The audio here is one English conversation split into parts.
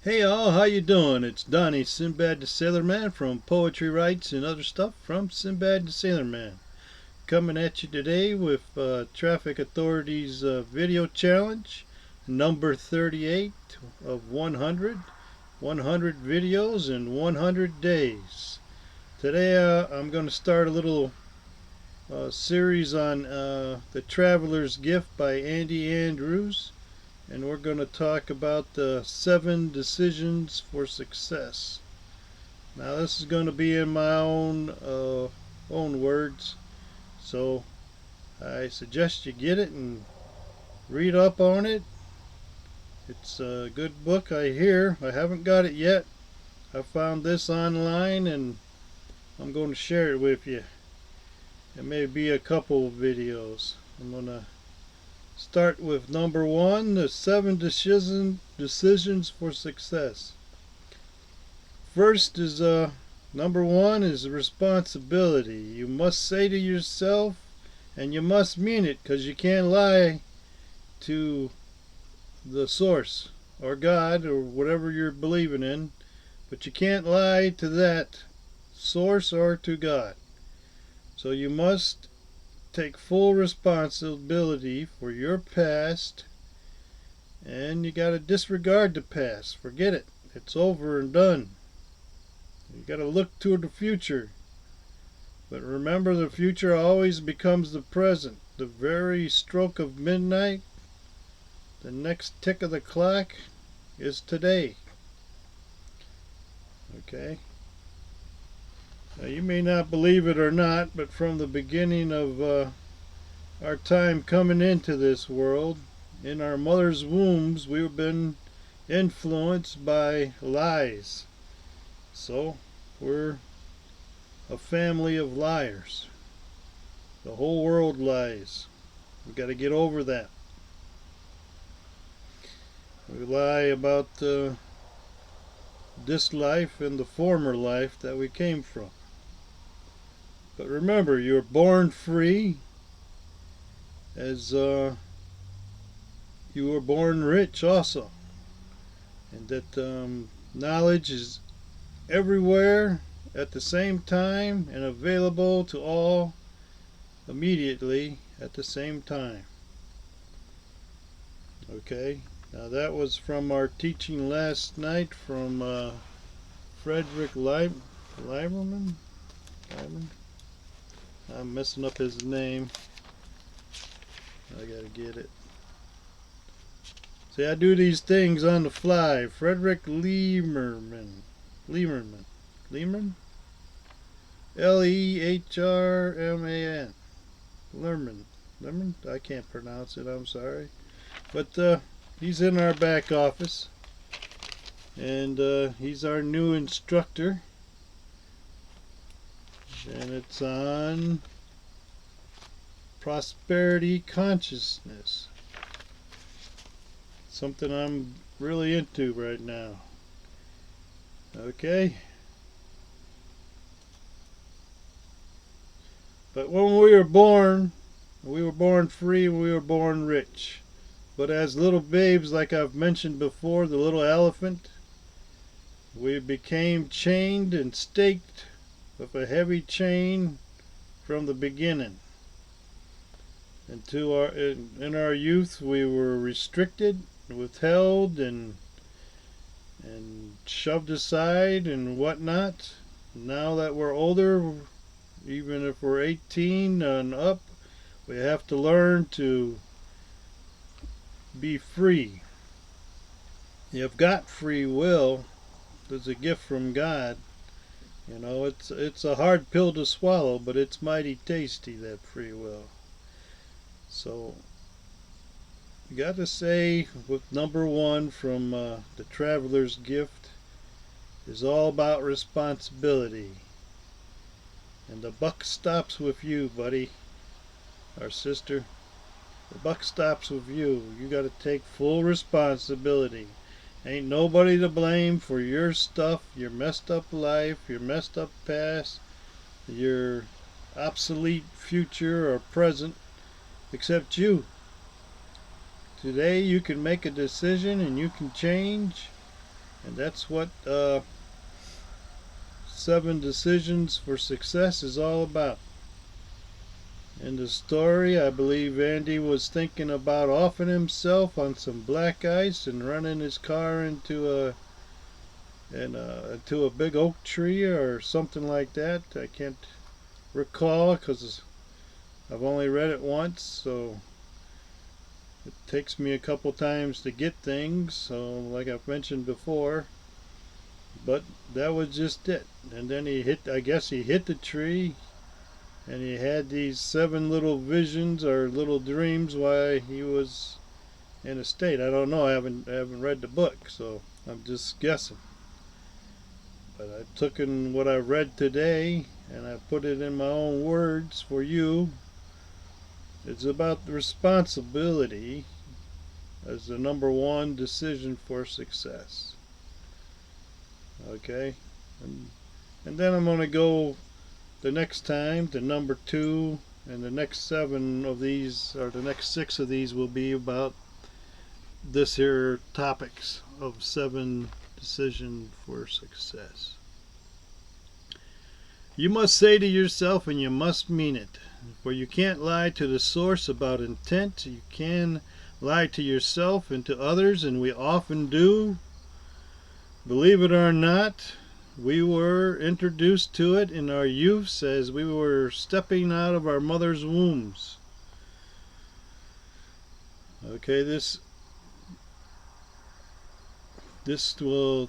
Hey all, how you doing? It's Donnie, Sinbad the Sailor Man from Poetry Writes and Other Stuff from Sinbad the Sailor Man. Coming at you today with Traffic Authority's video challenge, number 38 of 100. 100 videos in 100 days. Today I'm going to start a little series on The Traveler's Gift by Andy Andrews. And we're going to talk about the 7 decisions for success. Now this is going to be in my own words, so I suggest you get it and read up on it. It's a good book, I hear. I haven't got it yet. I found this online and I'm going to share it with you. It may be a couple of videos. I'm going to start with number 1, the 7 decisions for success. First is number 1 is responsibility. You must say to yourself, and you must mean it, because you can't lie to the source or God or whatever you're believing in, but you can't lie to that source or to God. So you must take full responsibility for your past, and you got to disregard the past. Forget it. It's over and done. You got to look to the future. But remember, the future always becomes the present. The very stroke of midnight, the next tick of the clock, is today. Okay? Now, you may not believe it or not, but from the beginning of our time coming into this world, in our mother's wombs, we've been influenced by lies. So, we're a family of liars. The whole world lies. We've got to get over that. We lie about this life and the former life that we came from. But remember, you're born free, as you were born rich also. And that knowledge is everywhere at the same time and available to all immediately at the same time. Okay, now that was from our teaching last night from Frederick Lieberman. I'm messing up his name. I gotta get it. See, I do these things on the fly. Frederick Lieberman. Lieberman. Lehrman. Lerman. I can't pronounce it. I'm sorry. But he's in our back office, and he's our new instructor. And it's on prosperity consciousness. Something I'm really into right now. Okay? But when we were born free and we were born rich. But as little babes, like I've mentioned before, the little elephant, we became chained and staked with a heavy chain from the beginning. And in our youth, we were restricted, withheld, and shoved aside and whatnot. Now that we're older, even if we're 18 and up, we have to learn to be free. You've got free will. It's a gift from God. You know, it's a hard pill to swallow, but it's mighty tasty, that free will. So, you got to say, with number 1 from The Traveler's Gift, is all about responsibility. And the buck stops with you, buddy, or sister. The buck stops with you. You got to take full responsibility. Ain't nobody to blame for your stuff, your messed up life, your messed up past, your obsolete future or present, except you. Today you can make a decision and you can change, And that's what 7 decisions for success is all about. In the story, I believe Andy was thinking about offing himself on some black ice and running his car into a big oak tree or something like that. I can't recall because I've only read it once, so it takes me a couple times to get things. So, like I've mentioned before, but that was just it. And then he hit. I guess he hit the tree, and he had these 7 little visions or little dreams while he was in a state. I don't know. I haven't read the book, so I'm just guessing. But I've taken what I read today and I put it in my own words for you. It's about the responsibility as the number 1 decision for success. Okay? And, and then I'm going to go the next time to number 2, and the next 7 of these, or the next 6 of these, will be about this here topics of 7 decisions for success. You must say to yourself, and you must mean it, for you can't lie to the source about intent. You can lie to yourself and to others, and we often do. Believe it or not, we were introduced to it in our youths as we were stepping out of our mother's wombs. Okay, this will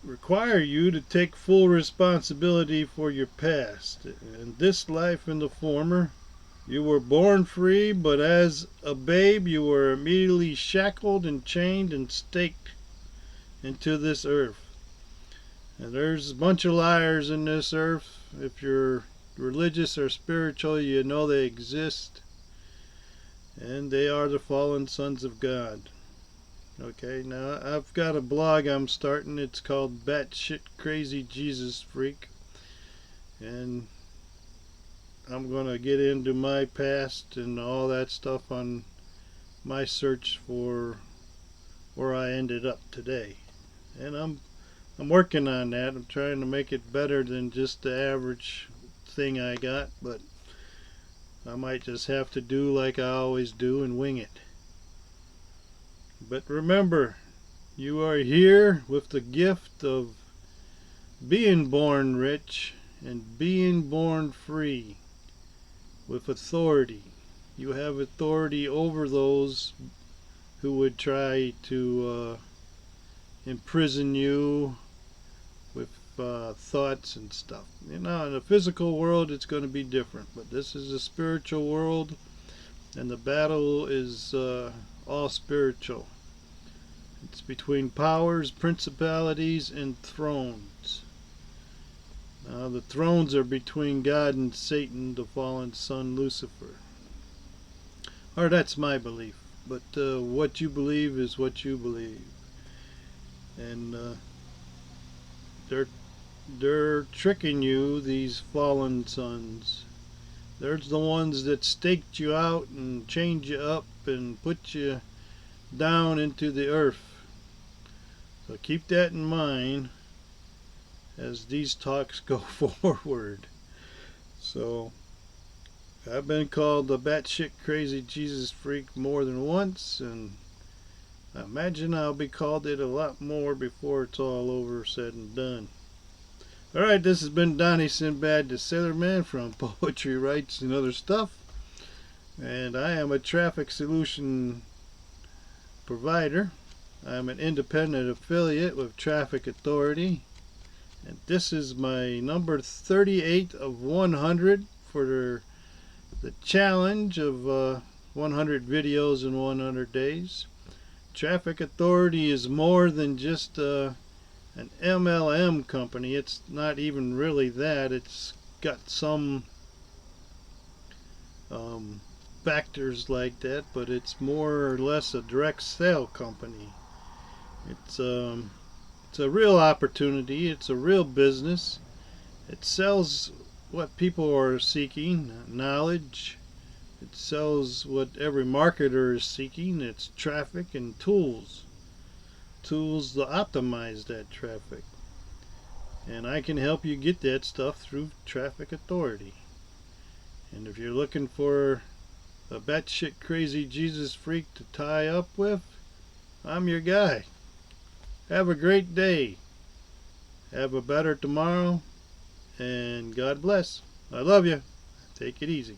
require you to take full responsibility for your past. In this life and the former, you were born free, but as a babe you were immediately shackled and chained and staked into this earth. And there's a bunch of liars in this earth. If you're religious or spiritual, you know they exist. And they are the fallen sons of God. Okay, now I've got a blog I'm starting. It's called Batshit Crazy Jesus Freak. And I'm going to get into my past and all that stuff on my search for where I ended up today. And I'm working on that. I'm trying to make it better than just the average thing I got, but I might just have to do like I always do and wing it. But remember, you are here with the gift of being born rich and being born free with authority. You have authority over those who would try to imprison you with thoughts and stuff. You know, in the physical world it's going to be different, but this is a spiritual world, and the battle is all spiritual. It's between powers, principalities, and thrones. The thrones are between God and Satan, the fallen son Lucifer. Or that's my belief. But what you believe is what you believe. And they're tricking you, these fallen sons. They're the ones that staked you out and chained you up and put you down into the earth. So keep that in mind as these talks go forward. So I've been called the batshit crazy Jesus freak more than once, and I imagine I'll be called it a lot more before it's all over, said and done. Alright, this has been Donnie Sinbad, the Sailor Man from Poetry Writes and Other Stuff. And I am a traffic solution provider. I'm an independent affiliate with Traffic Authority. And this is my number 38 of 100 for the challenge of 100 videos in 100 days. Traffic Authority is more than just an MLM company. It's not even really that. It's got some factors like that, but it's more or less a direct sale company. It's a real opportunity. It's a real business. It sells what people are seeking, knowledge. It sells what every marketer is seeking. It's traffic and tools. tools to optimize that traffic. And I can help you get that stuff through Traffic Authority. And if you're looking for a batshit crazy Jesus freak to tie up with, I'm your guy. Have a great day. Have a better tomorrow. And God bless. I love you. Take it easy.